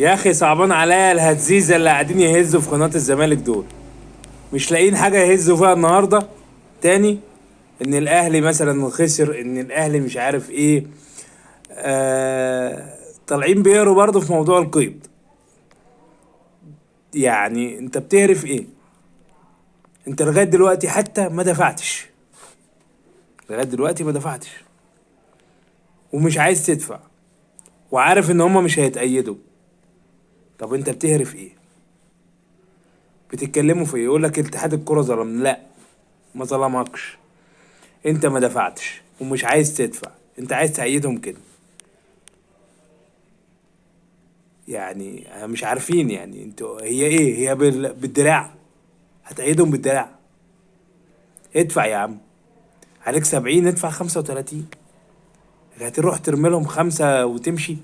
يا اخي صعبان عليا الهزيزه اللي قاعدين يهزوا في قناه الزمالك دول، مش لاقيين حاجه يهزوا فيها النهارده تاني. ان الاهلي مثلا خسر، ان الاهلي مش عارف ايه. طالعين بيقروا برضه في موضوع القيد. يعني انت بتهرف ايه؟ انت لغايه دلوقتي حتى ما دفعتش، لغايه دلوقتي ما دفعتش ومش عايز تدفع، وعارف ان هما مش هيتأيدوا. طب انت بتهرف ايه؟ بتتكلموا في ايه؟ يقول لك اتحاد الكرة ظلم. لا، ما ظلمكش. انت ما دفعتش ومش عايز تدفع، انت عايز تأيدهم كده. يعني مش عارفين يعني انتوا هي ايه، هي بالدراع. هتأيدهم بالدراع؟ ادفع يا عم، عليك 70 ادفع 35. هتروح ترمي لهم 5 وتمشي؟